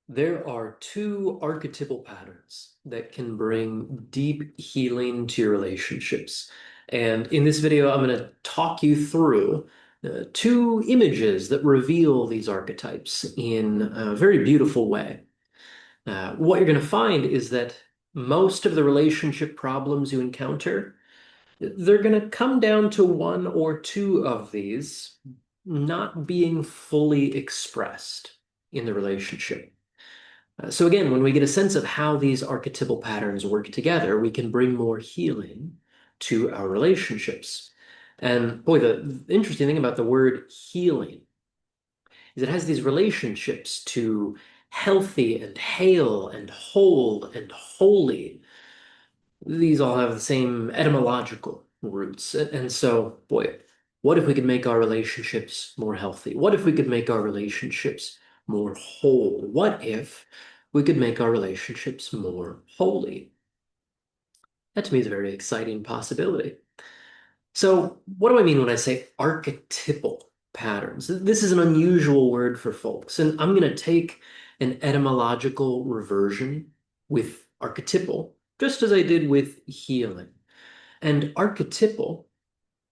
There are two archetypal patterns that can bring deep healing to your relationships. And in this video, I'm going to talk you through two images that reveal these archetypes in a very beautiful way. What you're going to find is that most of the relationship problems you encounter, they're going to come down to one or two of these not being fully expressed in the relationship. So again, when we get a sense of how these archetypal patterns work together, we can bring more healing to our relationships. And boy, the interesting thing about the word healing is it has these relationships to healthy and hale and whole and holy. These all have the same etymological roots. And so, boy, what if we could make our relationships more healthy? What if we could make our relationships more whole? What if we could make our relationships more holy? That to me is a very exciting possibility. So, what do I mean when I say archetypal patterns? This is an unusual word for folks, and I'm going to take an etymological reversion with archetypal, just as I did with healing. And archetypal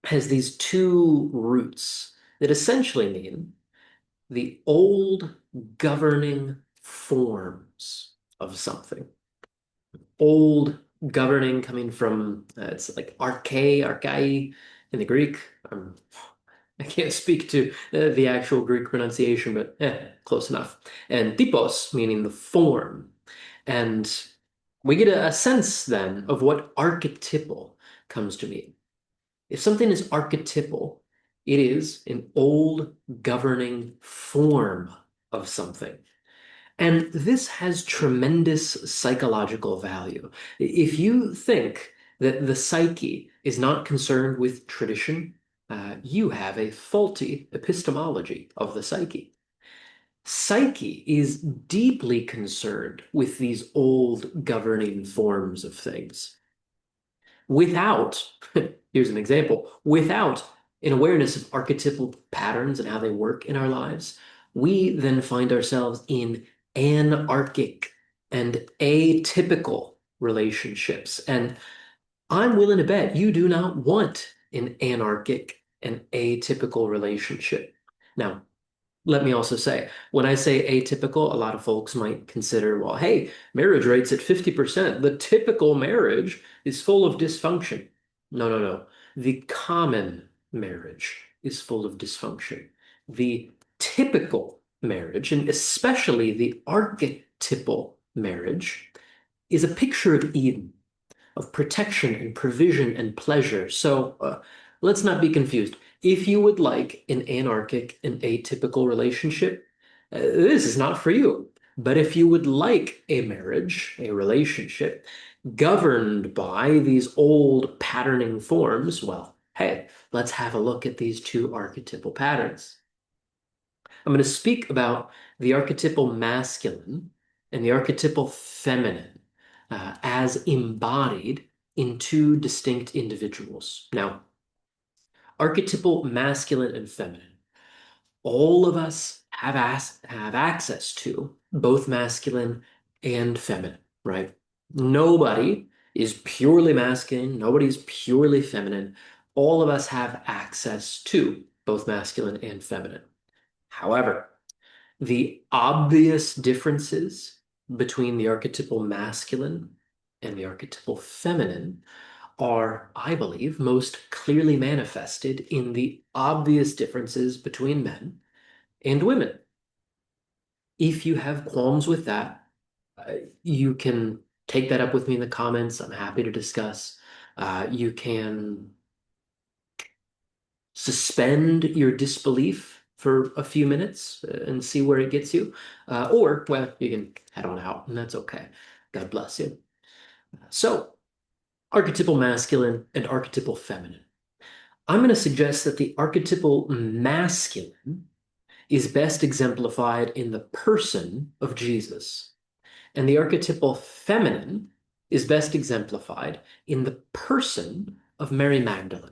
has these two roots that essentially mean the old governing forms of something. Old governing coming from, it's like archai in the Greek. I can't speak to the actual Greek pronunciation, but close enough. And typos, meaning the form. And we get a sense then of what archetypal comes to mean. If something is archetypal, it is an old governing form of something. And this has tremendous psychological value. If you think that the psyche is not concerned with tradition, you have a faulty epistemology of the psyche. Psyche is deeply concerned with these old governing forms of things. Without, here's an example, without an awareness of archetypal patterns and how they work in our lives, we then find ourselves in anarchic and atypical relationships. And I'm willing to bet you do not want an anarchic and atypical relationship. Now, let me also say, when I say atypical, a lot of folks might consider, well, hey, marriage rate's at 50%. The typical marriage is full of dysfunction. No, no, no. The common marriage is full of dysfunction. The typical marriage, and especially the archetypal marriage, is a picture of Eden, of protection and provision and pleasure. So let's not be confused. If you would like an anarchic and atypical relationship, this is not for you. But if you would like a marriage, a relationship governed by these old patterning forms, well, hey, let's have a look at these two archetypal patterns. I'm going to speak about the archetypal masculine and the archetypal feminine as embodied in two distinct individuals. Now, archetypal masculine and feminine. All of us have access to both masculine and feminine, right? Nobody is purely masculine, nobody's purely feminine. All of us have access to both masculine and feminine. However, the obvious differences between the archetypal masculine and the archetypal feminine are, I believe, most clearly manifested in the obvious differences between men and women. If you have qualms with that, you can take that up with me in the comments. I'm happy to discuss. You can suspend your disbelief for a few minutes and see where it gets you. Or, well, you can head on out, and that's okay. God bless you. So, archetypal masculine and archetypal feminine. I'm going to suggest that the archetypal masculine is best exemplified in the person of Jesus, and the archetypal feminine is best exemplified in the person of Mary Magdalene.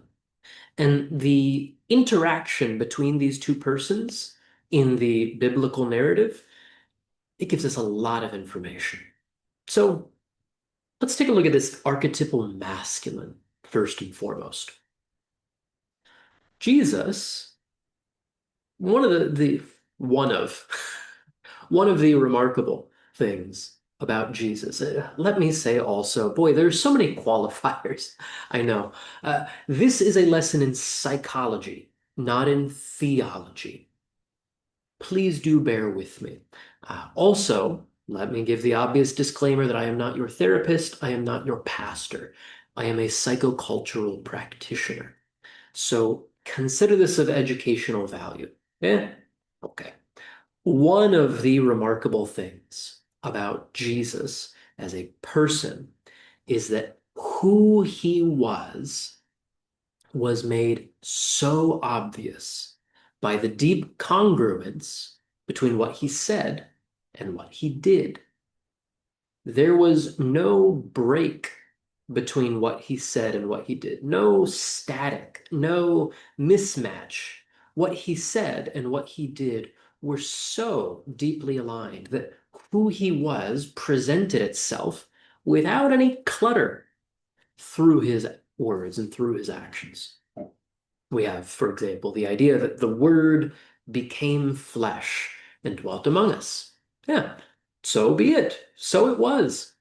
And the interaction between these two persons in the biblical narrative it gives us a lot of information. So let's take a look at this archetypal masculine first and foremost. Jesus, one of the one of one of the remarkable things about Jesus. Let me say also, boy, there's so many qualifiers. I know. This is a lesson in psychology, not in theology. Please do bear with me. Also, let me give the obvious disclaimer that I am not your therapist, I am not your pastor. I am a psychocultural practitioner. So consider this of educational value. Yeah? Okay. One of the remarkable things about Jesus as a person is that who he was made so obvious by the deep congruence between what he said and what he did. There was no break between what he said and what he did, no static, no mismatch. What he said and what he did were so deeply aligned that who he was presented itself without any clutter through his words and through his actions. We have, for example, the idea that the Word became flesh and dwelt among us. Yeah, so be it. So it was.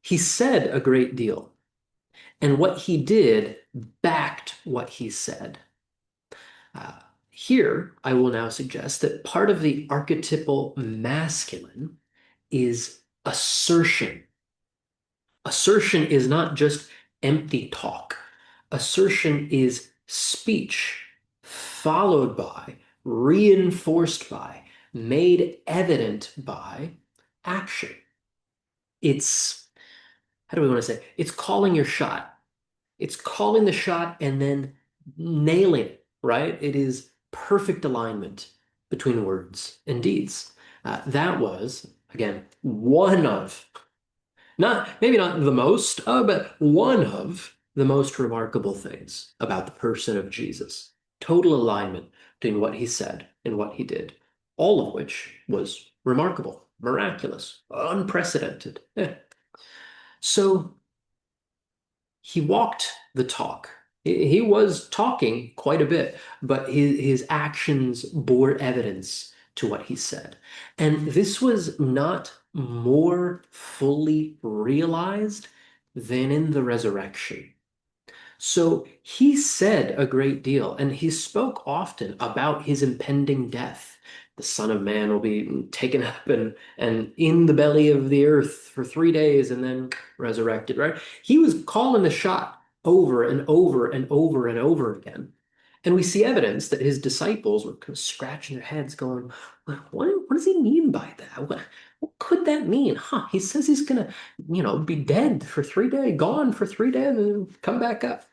He said a great deal, and what he did backed what he said. Uh, Here, I will now suggest that part of the archetypal masculine is assertion. Assertion is not just empty talk. Assertion is speech followed by, reinforced by, made evident by action. It's, how do we want to say? It's calling your shot. It's calling the shot and then nailing it, right? It is perfect alignment between words and deeds. That was, again, one of not maybe not the most, but one of the most remarkable things about the person of Jesus. Total alignment between what he said and what he did, all of which was remarkable, miraculous, unprecedented. Yeah. So he walked the talk. He was talking quite a bit, but his actions bore evidence to what he said. And this was not more fully realized than in the resurrection. So he said a great deal, and he spoke often about his impending death. The Son of Man will be taken up and in the belly of the earth for 3 days and then resurrected, right? He was calling the shot over and over and over and over again. And we see evidence that his disciples were kind of scratching their heads, going, what does he mean by that? What could that mean? Huh? He says he's gonna, be dead for 3 days, gone for 3 days, and come back up.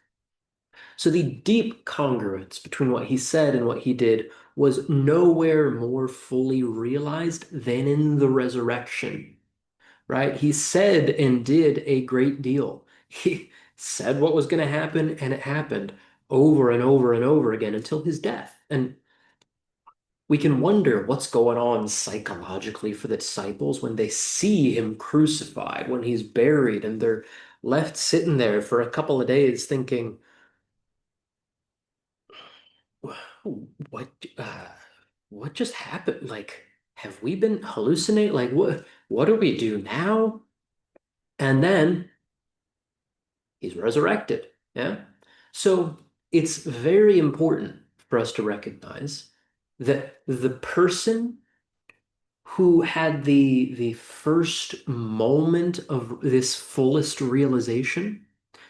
So the deep congruence between what he said and what he did was nowhere more fully realized than in the resurrection, right? He said and did a great deal. He said what was going to happen, and it happened over and over and over again until his death. And we can wonder what's going on psychologically for the disciples when they see him crucified, when he's buried, and they're left sitting there for a couple of days thinking, what uh what just happened? Like, have we been hallucinating? Like, what do we do now? And then he's resurrected. Yeah. So it's very important for us to recognize that the person who had the first moment of this fullest realization,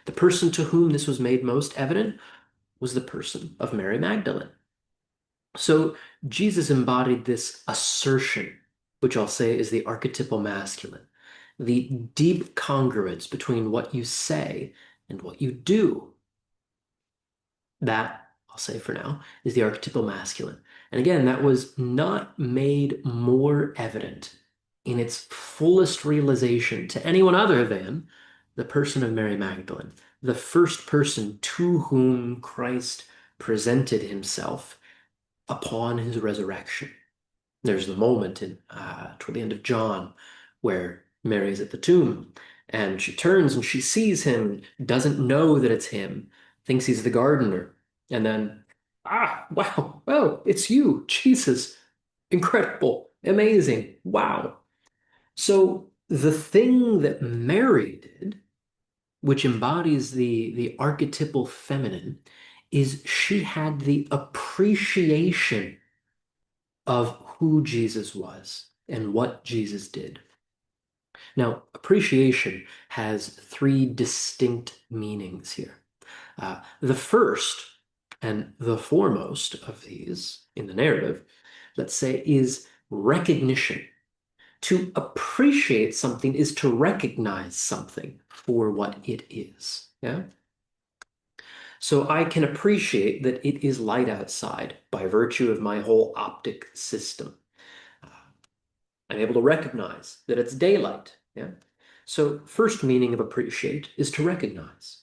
the person to whom this was made most evident, was the person of Mary Magdalene. So Jesus embodied this assertion, which I'll say is the archetypal masculine, the deep congruence between what you say and what you do. That, I'll say for now, is the archetypal masculine. And again, that was not made more evident in its fullest realization to anyone other than the person of Mary Magdalene, the first person to whom Christ presented himself upon his resurrection. There's the moment in toward the end of John where Mary's at the tomb and she turns and she sees him, doesn't know that it's him, thinks he's the gardener, and then, wow, oh, it's you, Jesus, incredible, amazing, wow. So the thing that Mary did, which embodies the archetypal feminine, is she had the appreciation of who Jesus was and what Jesus did. Now, appreciation has three distinct meanings here. The first and the foremost of these in the narrative, let's say, is recognition. To appreciate something is to recognize something for what it is. Yeah. So I can appreciate that it is light outside by virtue of my whole optic system. Uh, I'm able to recognize that it's daylight. Yeah. So first meaning of appreciate is to recognize.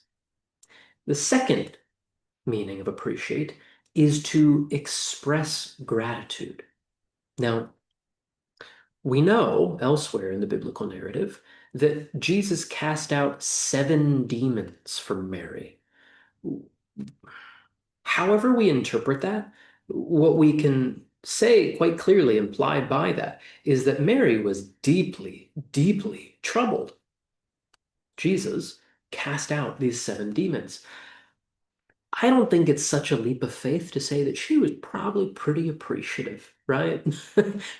The second meaning of appreciate is to express gratitude. Now, we know elsewhere in the biblical narrative that Jesus cast out 7 demons from Mary. However we interpret that, what we can say quite clearly implied by that is that Mary was deeply, deeply troubled. Jesus cast out these 7 demons. I don't think it's such a leap of faith to say that she was probably pretty appreciative, right?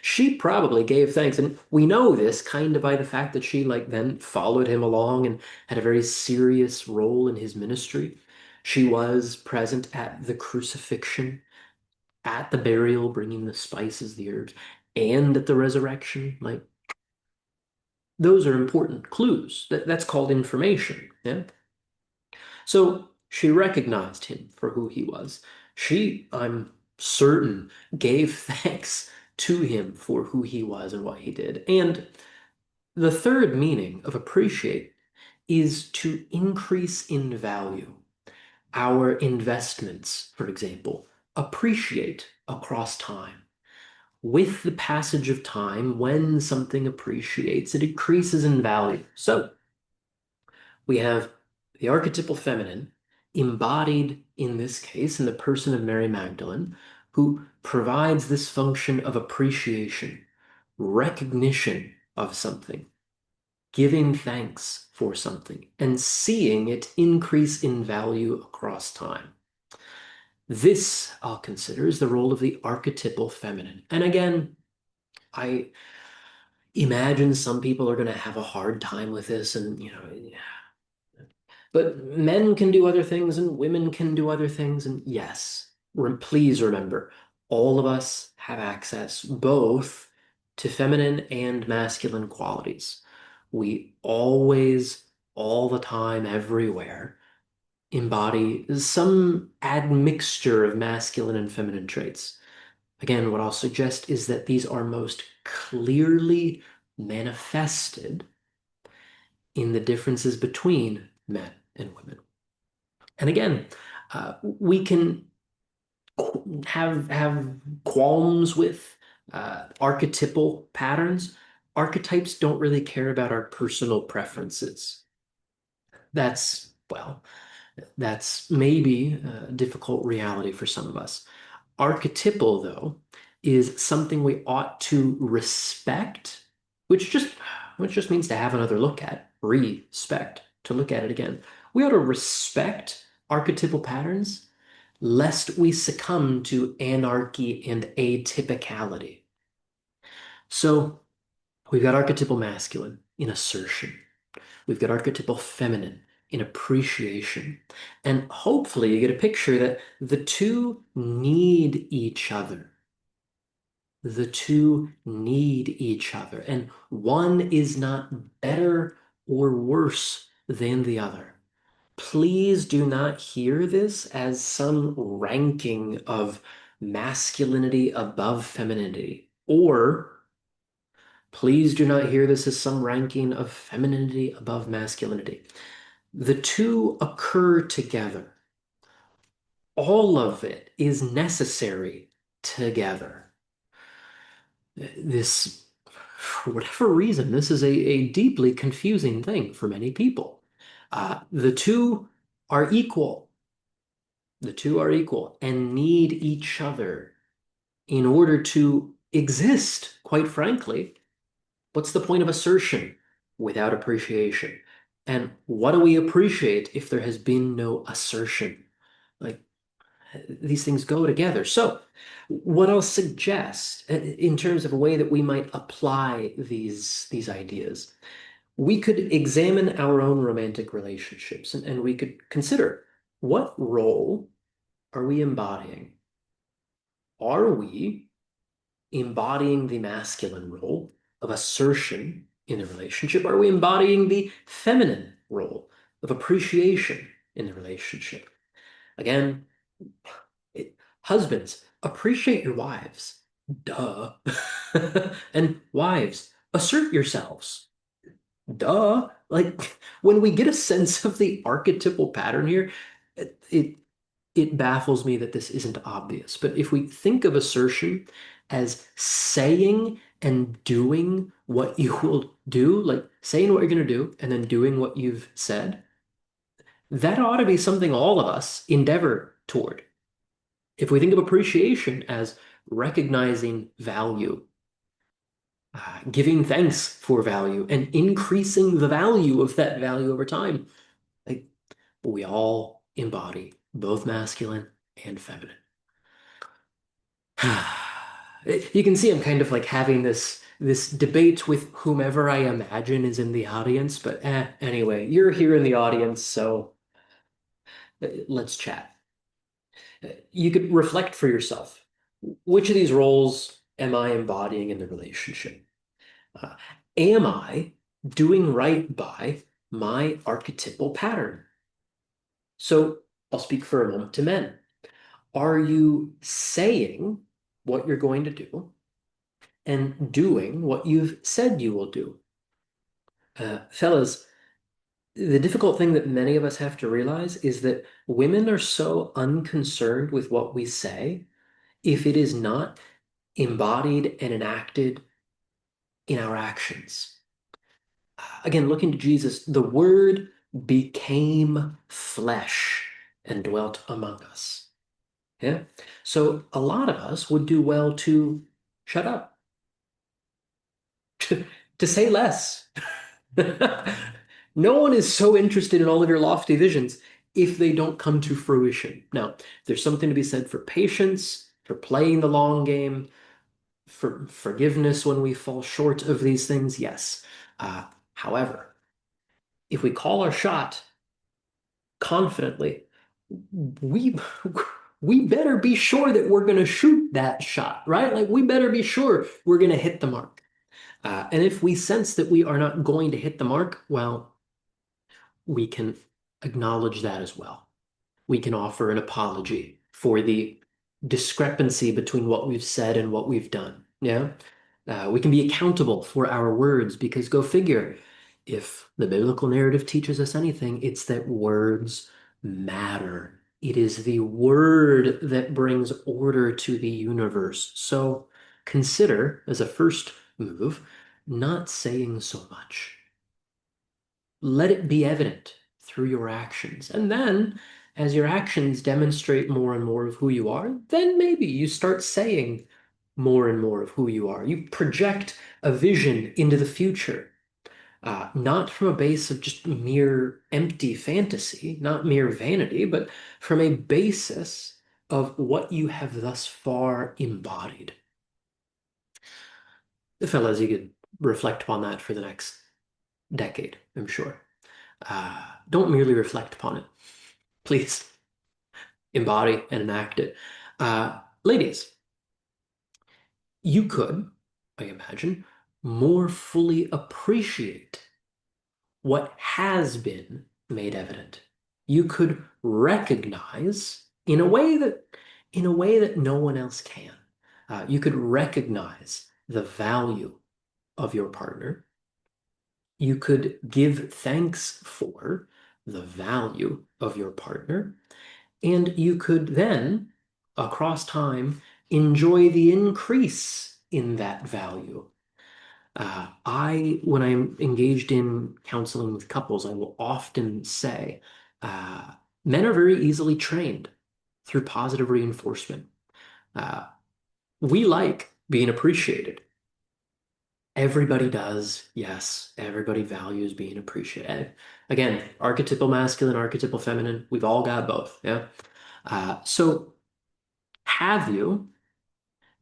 She probably gave thanks. And we know this kind of by the fact that she like then followed him along and had a very serious role in his ministry. She was present at the crucifixion, at the burial, bringing the spices, the herbs, and at the resurrection. Like those are important clues. That's called information. Yeah. So she recognized him for who he was. She, I'm certain, gave thanks to him for who he was and what he did. And the third meaning of appreciate is to increase in value. Our investments, for example, appreciate across time. With the passage of time, when something appreciates, it increases in value. So we have the archetypal feminine embodied in this case in the person of Mary Magdalene, who provides this function of appreciation, recognition of something, giving thanks for something, and seeing it increase in value across time. This I'll consider is the role of the archetypal feminine. And again, I imagine some people are going to have a hard time with this, and but men can do other things and women can do other things. And yes, please remember, all of us have access both to feminine and masculine qualities. We always, all the time, everywhere, embody some admixture of masculine and feminine traits. Again, what I'll suggest is that these are most clearly manifested in the differences between men and women. And again, we can have qualms with archetypal patterns. Archetypes don't really care about our personal preferences. That's, well, that's maybe a difficult reality for some of us. Archetypal, though, is something we ought to respect, which just means to have another look at, respect, to look at it again. We ought to respect archetypal patterns, lest we succumb to anarchy and atypicality. So we've got archetypal masculine in assertion. We've got archetypal feminine in appreciation. And hopefully you get a picture that the two need each other. The two need each other. And one is not better or worse than the other. Please do not hear this as some ranking of masculinity above femininity, or please do not hear this as some ranking of femininity above masculinity. The two occur together. All of it is necessary together. This, for whatever reason, this is a deeply confusing thing for many people. The two are equal. The two are equal and need each other in order to exist, quite frankly. What's the point of assertion without appreciation? And what do we appreciate if there has been no assertion? Like, these things go together. So, what I'll suggest in terms of a way that we might apply these ideas, we could examine our own romantic relationships and we could consider what role are we embodying? Are we embodying the masculine role of assertion in the relationship? Are we embodying the feminine role of appreciation in the relationship? Again, husbands, appreciate your wives. Duh. And wives, assert yourselves. Duh. Like when we get a sense of the archetypal pattern here, it it baffles me that this isn't obvious. But if we think of assertion as saying and doing what you will do, like saying what you're going to do and then doing what you've said, that ought to be something all of us endeavor toward. If we think of appreciation as recognizing value, giving thanks for value, and increasing the value of that value over time, like we all embody both masculine and feminine. You can see I'm kind of like having this debate with whomever I imagine is in the audience, but anyway, you're here in the audience, so let's chat. You could reflect for yourself. Which of these roles am I embodying in the relationship? Uh, am I doing right by my archetypal pattern? So I'll speak for a moment to men. Are you saying what you're going to do and doing what you've said you will do? Fellas, the difficult thing that many of us have to realize is that women are so unconcerned with what we say if it is not embodied and enacted in our actions. Again, looking to Jesus, the Word became flesh and dwelt among us. Yeah. So a lot of us would do well to shut up, to say less. No one is so interested in all of your lofty visions if they don't come to fruition. Now, there's something to be said for patience, for playing the long game, for forgiveness when we fall short of these things, yes. However, if we call our shot confidently, we we better be sure that we're going to shoot that shot, right? Like we better be sure we're going to hit the mark. And if we sense that we are not going to hit the mark, well, we can acknowledge that as well. We can offer an apology for the discrepancy between what we've said and what we've done. Yeah. We can be accountable for our words because go figure, if the biblical narrative teaches us anything, it's that words matter. It is the word that brings order to the universe. So consider, as a first move, not saying so much. Let it be evident through your actions. And then, as your actions demonstrate more and more of who you are, then maybe you start saying more and more of who you are. You project a vision into the future, not from a base of just mere empty fantasy, not mere vanity, but from a basis of what you have thus far embodied. Fellas, you could reflect upon that for the next decade, I'm sure. Don't merely reflect upon it. Please embody and enact it. Ladies, you could, I imagine, more fully appreciate what has been made evident. You could recognize in a way that no one else can. You could recognize the value of your partner. You could give thanks for the value of your partner. And you could then, across time, enjoy the increase in that value. When I'm engaged in counseling with couples, I will often say, uh, men are very easily trained through positive reinforcement. Uh, we like being appreciated. Everybody does. Yes, everybody values being appreciated. Again, archetypal masculine, archetypal feminine, we've all got both. Yeah. So have you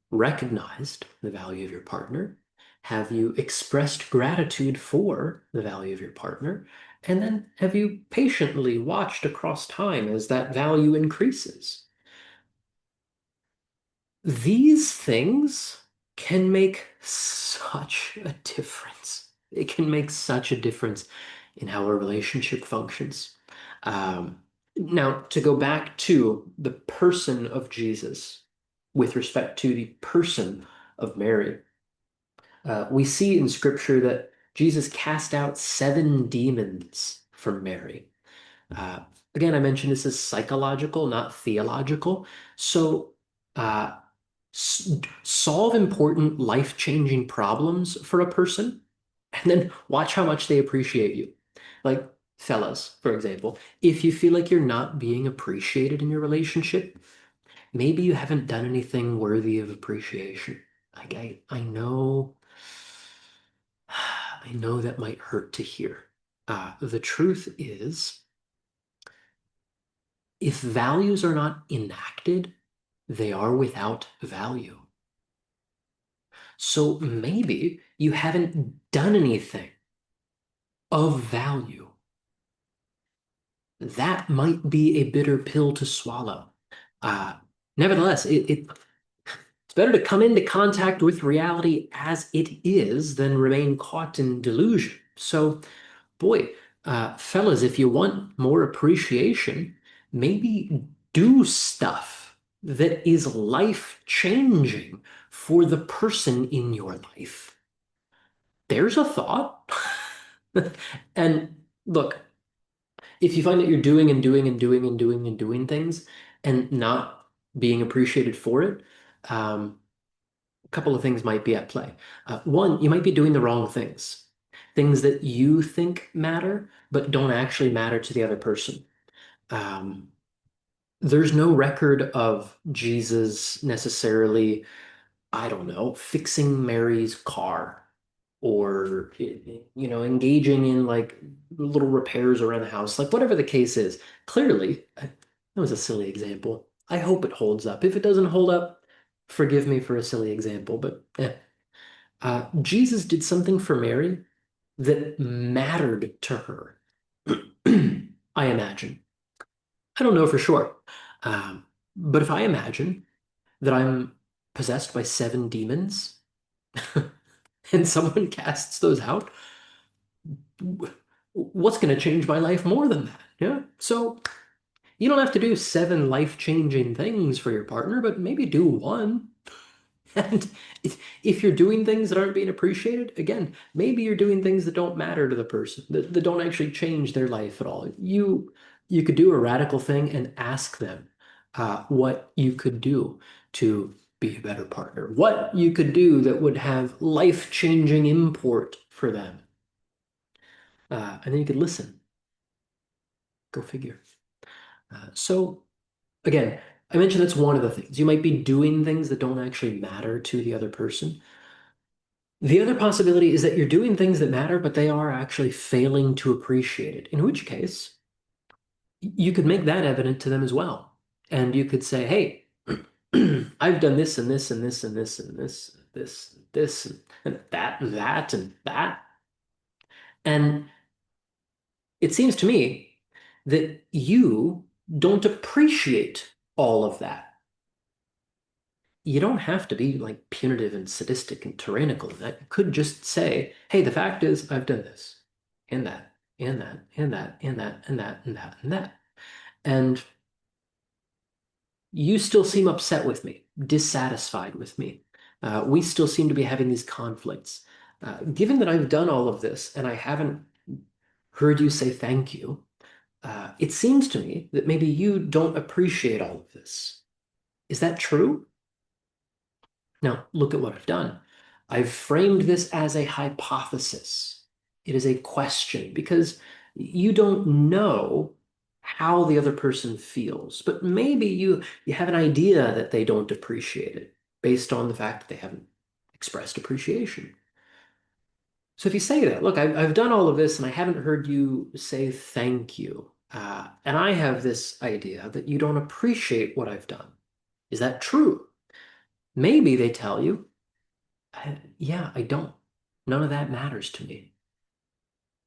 recognized the value of your partner? Have you expressed gratitude for the value of your partner? And then have you patiently watched across time as that value increases? These things can make such a difference. It can make such a difference in how a relationship functions. Now, to go back to the person of Jesus with respect to the person of Mary, we see in Scripture that Jesus cast out seven demons from Mary. Uh, Again, I mentioned this is psychological, not theological. So, uh, solve important life-changing problems for a person, and then watch how much they appreciate you. Like, fellas, for example, if you feel like you're not being appreciated in your relationship, maybe you haven't done anything worthy of appreciation. Like, I know, I know that might hurt to hear. The truth is, if values are not enacted, they are without value. So maybe you haven't done anything of value. That might be a bitter pill to swallow. Uh, Nevertheless, it's better to come into contact with reality as it is than remain caught in delusion. So, boy, fellas, if you want more appreciation, maybe do stuff that is life-changing for the person in your life. There's a thought. And look, if you find that you're doing and doing and doing and doing and doing things and not being appreciated for it, a couple of things might be at play. One, you might be doing the wrong things, things that you think matter, but don't actually matter to the other person. Um, there's no record of Jesus necessarily, I don't know, fixing Mary's car or engaging in like little repairs around the house, like whatever the case is. Clearly, that was a silly example. I hope it holds up. If it doesn't hold up, forgive me for a silly example, but Jesus did something for Mary that mattered to her. I imagine. I don't know for sure. But if I imagine that I'm possessed by seven demons and someone casts those out, what's going to change my life more than that? Yeah. So you don't have to do seven life-changing things for your partner, but maybe do one. And if you're doing things that aren't being appreciated, again, maybe you're doing things that don't matter to the person, that don't actually change their life at all. You could do a radical thing and ask them what you could do to be a better partner, what you could do that would have life-changing import for them. And then you could listen. Go figure. So again, I mentioned that's one of the things. You might be doing things that don't actually matter to the other person. The other possibility is that you're doing things that matter, but they are actually failing to appreciate it, in which case you could make that evident to them as well. And you could say, hey, I've done this and this and this and this and this, and this, and this, and that, and that, and that. And it seems to me that you don't appreciate all of that. You don't have to be like punitive and sadistic and tyrannical. That could just say, hey, the fact is, I've done this and that and that and that and that and that and that and that. And you still seem upset with me, dissatisfied with me. We still seem to be having these conflicts. Given that I've done all of this and I haven't heard you say thank you, it seems to me that maybe you don't appreciate all of this. Is that true? Now, look at what I've done. I've framed this as a hypothesis. It is a question because you don't know how the other person feels, but maybe you have an idea that they don't appreciate it based on the fact that they haven't expressed appreciation. So if you say that, look, I've done all of this and I haven't heard you say thank you. And I have this idea that you don't appreciate what I've done. Is that true? Maybe they tell you, yeah, I don't. None of that matters to me.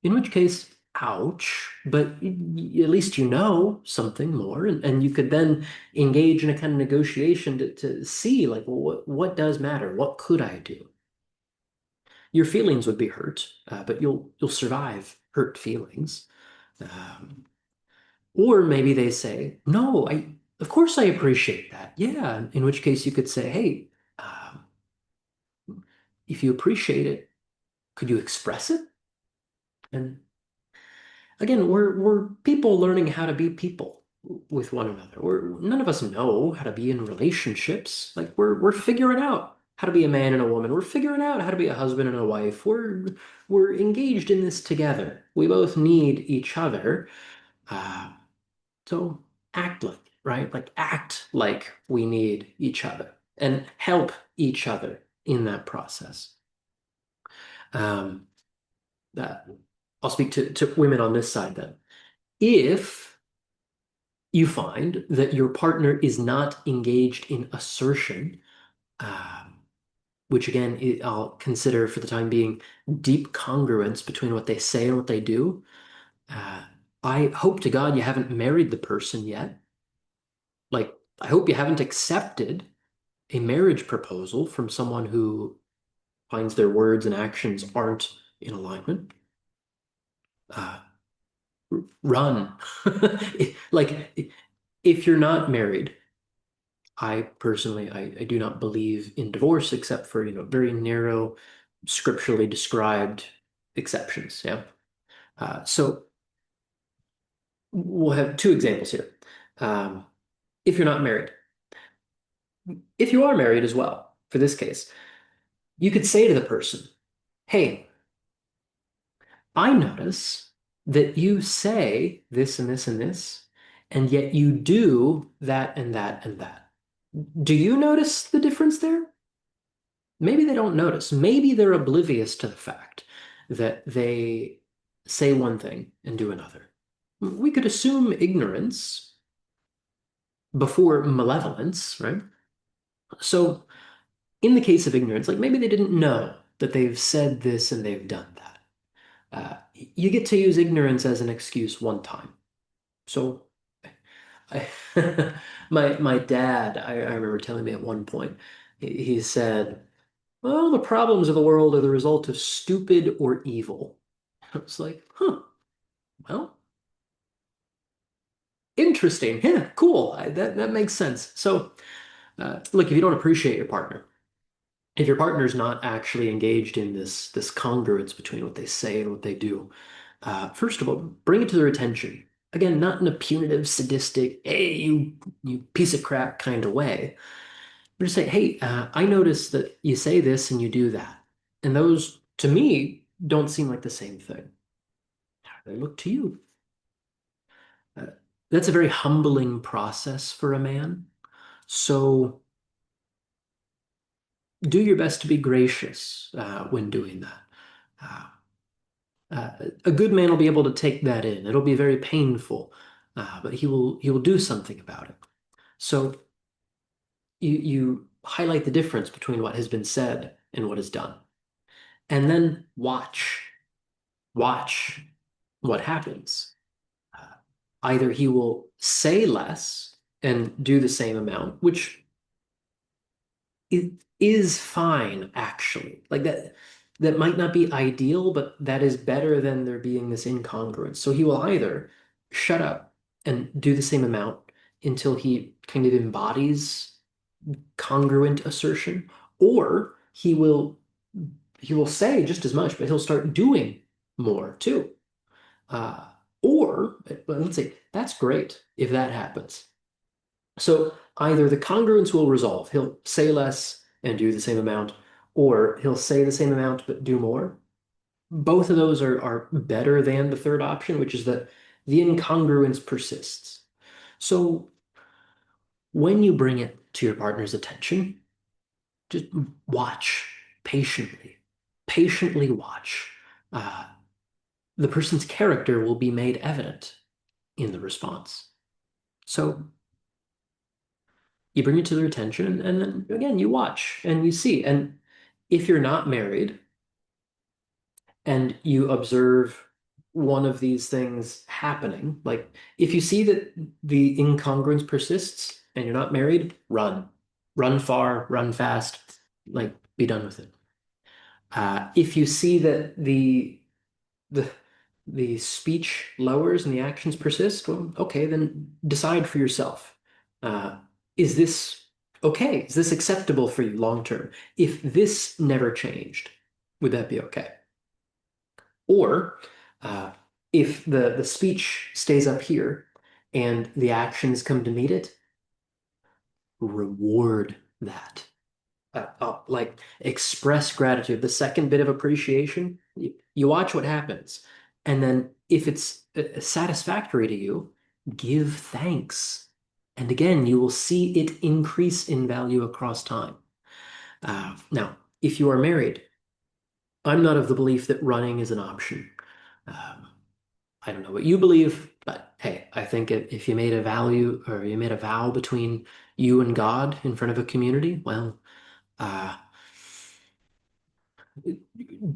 In which case, ouch, but at least you know something more, and you could then engage in a kind of negotiation to see, like, well, what does matter? What could I do? Your feelings would be hurt, but you'll survive hurt feelings. Um, or maybe they say, no, of course I appreciate that. Yeah, in which case you could say, hey, um, if you appreciate it, could you express it? And again, we're people learning how to be people with one another. None of us know how to be in relationships. Like we're figuring out how to be a man and a woman. We're figuring out how to be a husband and a wife. We're engaged in this together. We both need each other. Uh, so act like, right? Like act like we need each other and help each other in that process. Um, that I'll speak to women on this side then. If you find that your partner is not engaged in assertion, um, which again, I'll consider for the time being deep congruence between what they say and what they do. Uh, I hope to God you haven't married the person yet. Like, I hope you haven't accepted a marriage proposal from someone who finds their words and actions aren't in alignment. Uh, Run. Like, if you're not married, I personally, I do not believe in divorce except for, very narrow, scripturally described exceptions. Yeah. So we'll have two examples here. Um, if you're not married, if you are married as well, for this case, you could say to the person, hey, I notice that you say this and this and this, and yet you do that and that and that. Do you notice the difference there? Maybe they don't notice. Maybe they're oblivious to the fact that they say one thing and do another. We could assume ignorance before malevolence, right? So, in the case of ignorance, like maybe they didn't know that they've said this and they've done that. You get to use ignorance as an excuse one time. So, I, my dad, I remember telling me at one point, he said, well, the problems of the world are the result of stupid or evil. I was like, huh, well, interesting. Yeah, cool. That makes sense. So, look, if you don't appreciate your partner, if your partner's not actually engaged in this congruence between what they say and what they do, first of all, bring it to their attention. Again, not in a punitive, sadistic, hey, you piece of crap kind of way. But just say, hey, I noticed that you say this and you do that. And those, to me, don't seem like the same thing. They look to you. Uh, that's a very humbling process for a man. So do your best to be gracious when doing that. Uh, a good man will be able to take that in. It'll be very painful, but he will do something about it. So you highlight the difference between what has been said and what is done, and then watch what happens. Uh, Either he will say less and do the same amount, which it is fine, actually. Like that might not be ideal, but that is better than there being this incongruence. So he will either shut up and do the same amount until he kind of embodies congruent assertion, or he will say just as much, but he'll start doing more too. Uh, or, well, let's say that's great if that happens. So either the congruence will resolve, he'll say less and do the same amount, or he'll say the same amount but do more. Both of those are better than the third option, which is that the incongruence persists. So when you bring it to your partner's attention, just watch patiently, patiently watch. Uh, the person's character will be made evident in the response. So you bring it to their attention, and then again, you watch and you see. And if you're not married and you observe one of these things happening, like if you see that the incongruence persists and you're not married, run. Run far, run fast, like be done with it. If you see that the the speech lowers and the actions persist, well, okay, then decide for yourself. Uh, is this okay? Is this acceptable for you long term? If this never changed, would that be okay? Or uh, if the speech stays up here and the actions come to meet it, reward that. Like express gratitude. The second bit of appreciation, you watch what happens. And then if it's satisfactory to you, give thanks. And again, you will see it increase in value across time. Now, if you are married, I'm not of the belief that running is an option. Um, I don't know what you believe, but hey, I think if you made a value or you made a vow between you and God in front of a community, well, uh,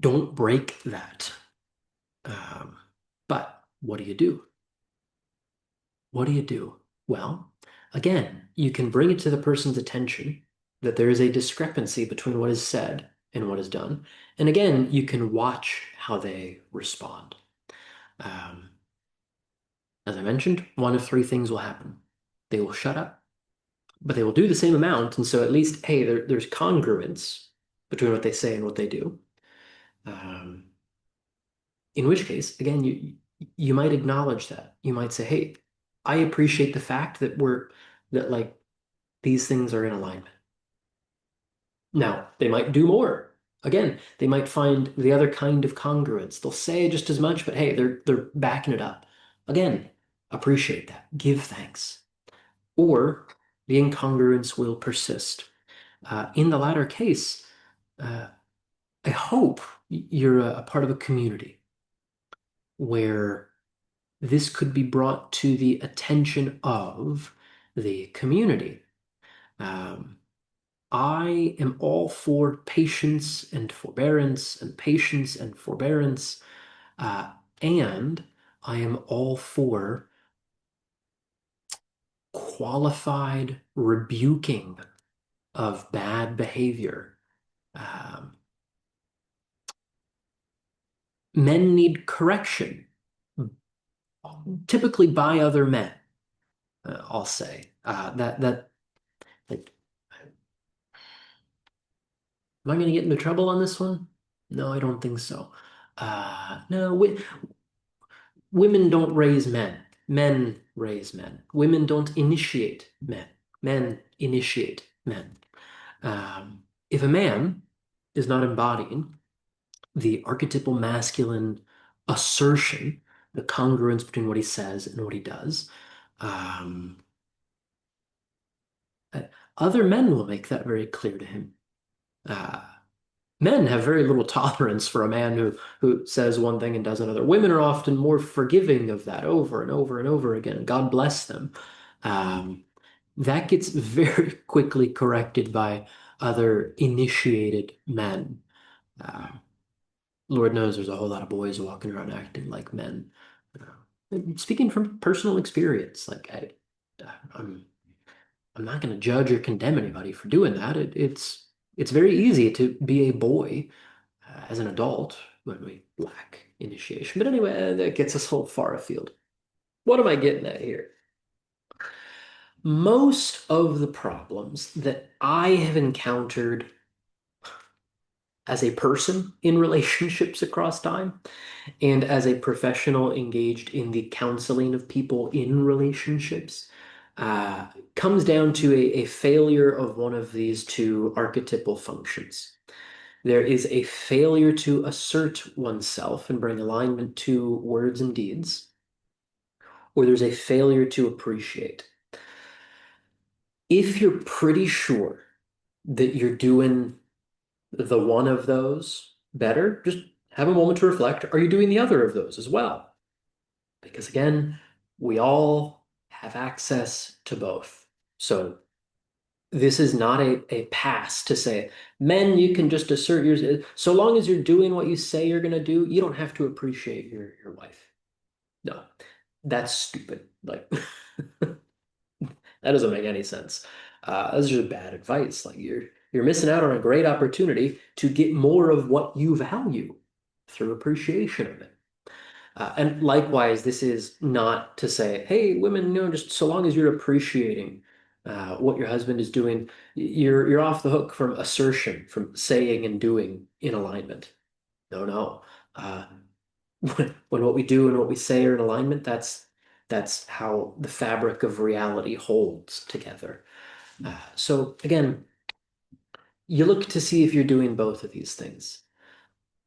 don't break that. Um, but what do you do? What do you do? Well, again, you can bring it to the person's attention that there is a discrepancy between what is said and what is done. And again, you can watch how they respond. Um, as I mentioned, one of three things will happen. They will shut up, but they will do the same amount. And so at least, hey, there's congruence between what they say and what they do. Um, In which case, again, you might acknowledge that. You might say, "Hey, I appreciate the fact that like these things are in alignment." Now, they might do more. Again, they might find the other kind of congruence. They'll say just as much, but hey, they're backing it up. Again, appreciate that. Give thanks. Or the incongruence will persist. In the latter case, uh, I hope you're a part of a community where this could be brought to the attention of the community. Um, I am all for patience and forbearance and patience and forbearance, uh, and I am all for qualified rebuking of bad behavior. Um, Men need correction, typically by other men. I'll say that like, am I going to get into trouble on this one? No, I don't think so. No, women don't raise men. Men raise men. Women don't initiate men. Men initiate men. If a man is not embodying the archetypal masculine assertion, the congruence between what he says and what he does, um, uh, other men will make that very clear to him. Uh, Men have very little tolerance for a man who says one thing and does another. Women are often more forgiving of that over and over and over again. God bless them. Um, that gets very quickly corrected by other initiated men. Uh, Lord knows there's a whole lot of boys walking around acting like men. Speaking from personal experience, like I'm I'm not going to judge or condemn anybody for doing that. It's very easy to be a boy as an adult when we lack initiation. But anyway, that gets us a little far afield. What am I getting at here? Most of the problems that I have encountered as a person in relationships across time and as a professional engaged in the counseling of people in relationships, uh, comes down to a failure of one of these two archetypal functions. There is a failure to assert oneself and bring alignment to words and deeds, or there's a failure to appreciate. If you're pretty sure that you're doing the one of those better, just have a moment to reflect. Are you doing the other of those as well? Because again, we all have access to both. So this is not a pass to say, men, you can just assert yours. So long as you're doing what you say you're going to do, you don't have to appreciate your wife. No, that's stupid. Like, that doesn't make any sense. That's just bad advice. Like you're missing out on a great opportunity to get more of what you value through appreciation of it. And likewise, this is not to say, hey, women, just so long as you're appreciating what your husband is doing, you're off the hook from assertion, from saying and doing in alignment. No, no. Uh, when what we do and what we say are in alignment, that's how the fabric of reality holds together. So again, you look to see if you're doing both of these things.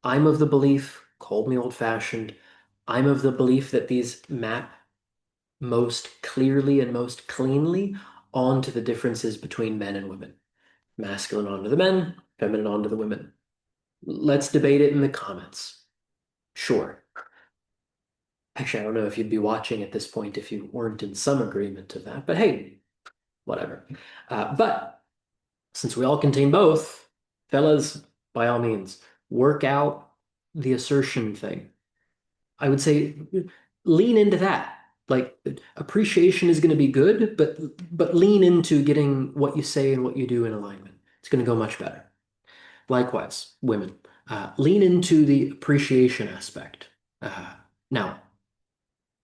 I'm of the belief, call me old-fashioned, I'm of the belief that these map most clearly and most cleanly onto the differences between men and women. Masculine onto the men, feminine onto the women. Let's debate it in the comments. Sure. Actually, I don't know if you'd be watching at this point if you weren't in some agreement to that, but hey, whatever. But since we all contain both, fellas, by all means, work out the assertion thing. I would say lean into that. Like appreciation is going to be good, but lean into getting what you say and what you do in alignment. It's going to go much better. Likewise, women, lean into the appreciation aspect. Now,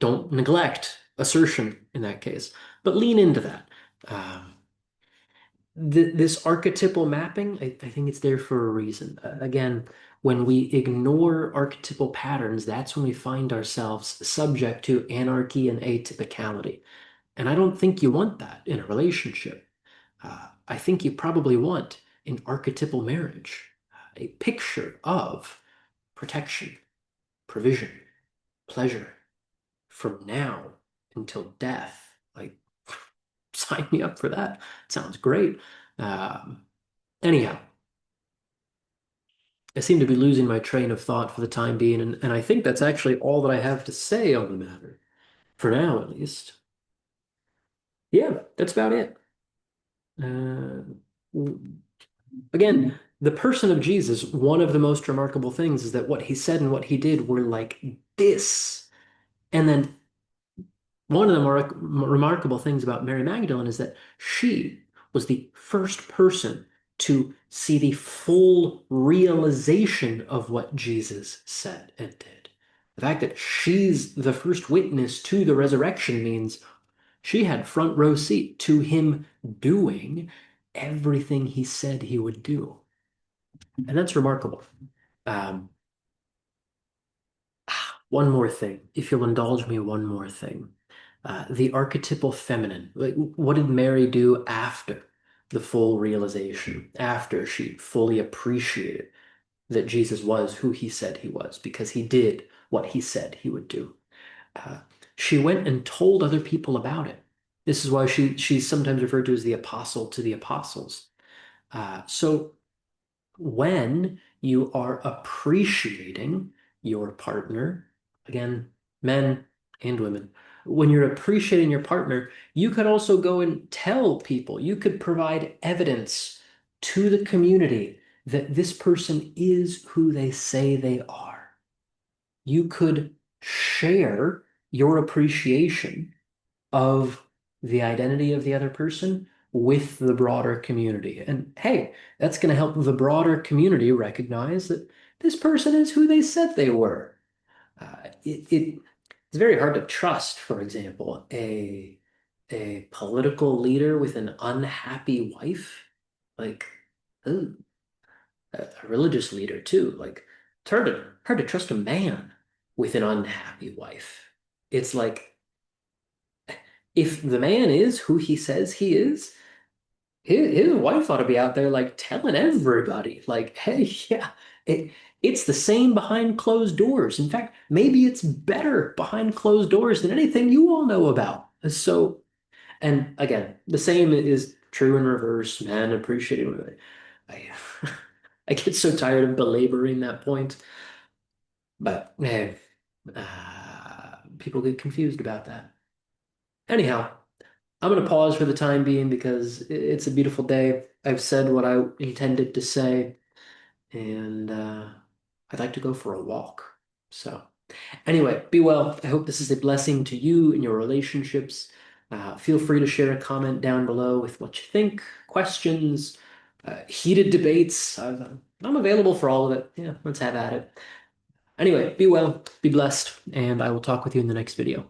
don't neglect assertion in that case, but lean into that. This archetypal mapping, I think it's there for a reason. Again, when we ignore archetypal patterns, that's when we find ourselves subject to anarchy and atypicality. And I don't think you want that in a relationship. I think you probably want an archetypal marriage, a picture of protection, provision, pleasure from now until death. Like, sign me up for that. Sounds great. Um, Anyhow, I seem to be losing my train of thought for the time being, and I think that's actually all that I have to say on the matter, for now at least. Yeah, that's about it. Uh, Again, the person of Jesus, one of the most remarkable things is that what he said and what he did were like this. And then one of the more remarkable things about Mary Magdalene is that she was the first person to see the full realization of what Jesus said and did. The fact that she's the first witness to the resurrection means she had front row seat to him doing everything he said he would do. And that's remarkable. Um, One more thing, if you'll indulge me, one more thing. The archetypal feminine. Like, what did Mary do after the full realization, after she fully appreciated that Jesus was who he said he was, because he did what he said he would do? Uh, she went and told other people about it. This is why she's sometimes referred to as the apostle to the apostles. So when you are appreciating your partner, again, men and women, when you're appreciating your partner, you could also go and tell people, you could provide evidence to the community that this person is who they say they are. You could share your appreciation of the identity of the other person with the broader community. And hey, that's going to help the broader community recognize that this person is who they said they were. It's very hard to trust, for example, a political leader with an unhappy wife, like ooh, a religious leader too. Like it's hard to trust a man with an unhappy wife. It's like if the man is who he says he is, his wife ought to be out there like telling everybody, like, hey, yeah, it, it's the same behind closed doors. In fact, maybe it's better behind closed doors than anything you all know about. So, and again, the same is true in reverse, man, appreciating women. I, I get so tired of belaboring that point, but man, people get confused about that. Anyhow, I'm going to pause for the time being because it's a beautiful day. I've said what I intended to say, and I'd like to go for a walk. So, anyway, be well. I hope this is a blessing to you and your relationships. Feel free to share a comment down below with what you think, questions, heated debates. I'm available for all of it. Yeah, let's have at it. Anyway, be well, be blessed, and I will talk with you in the next video.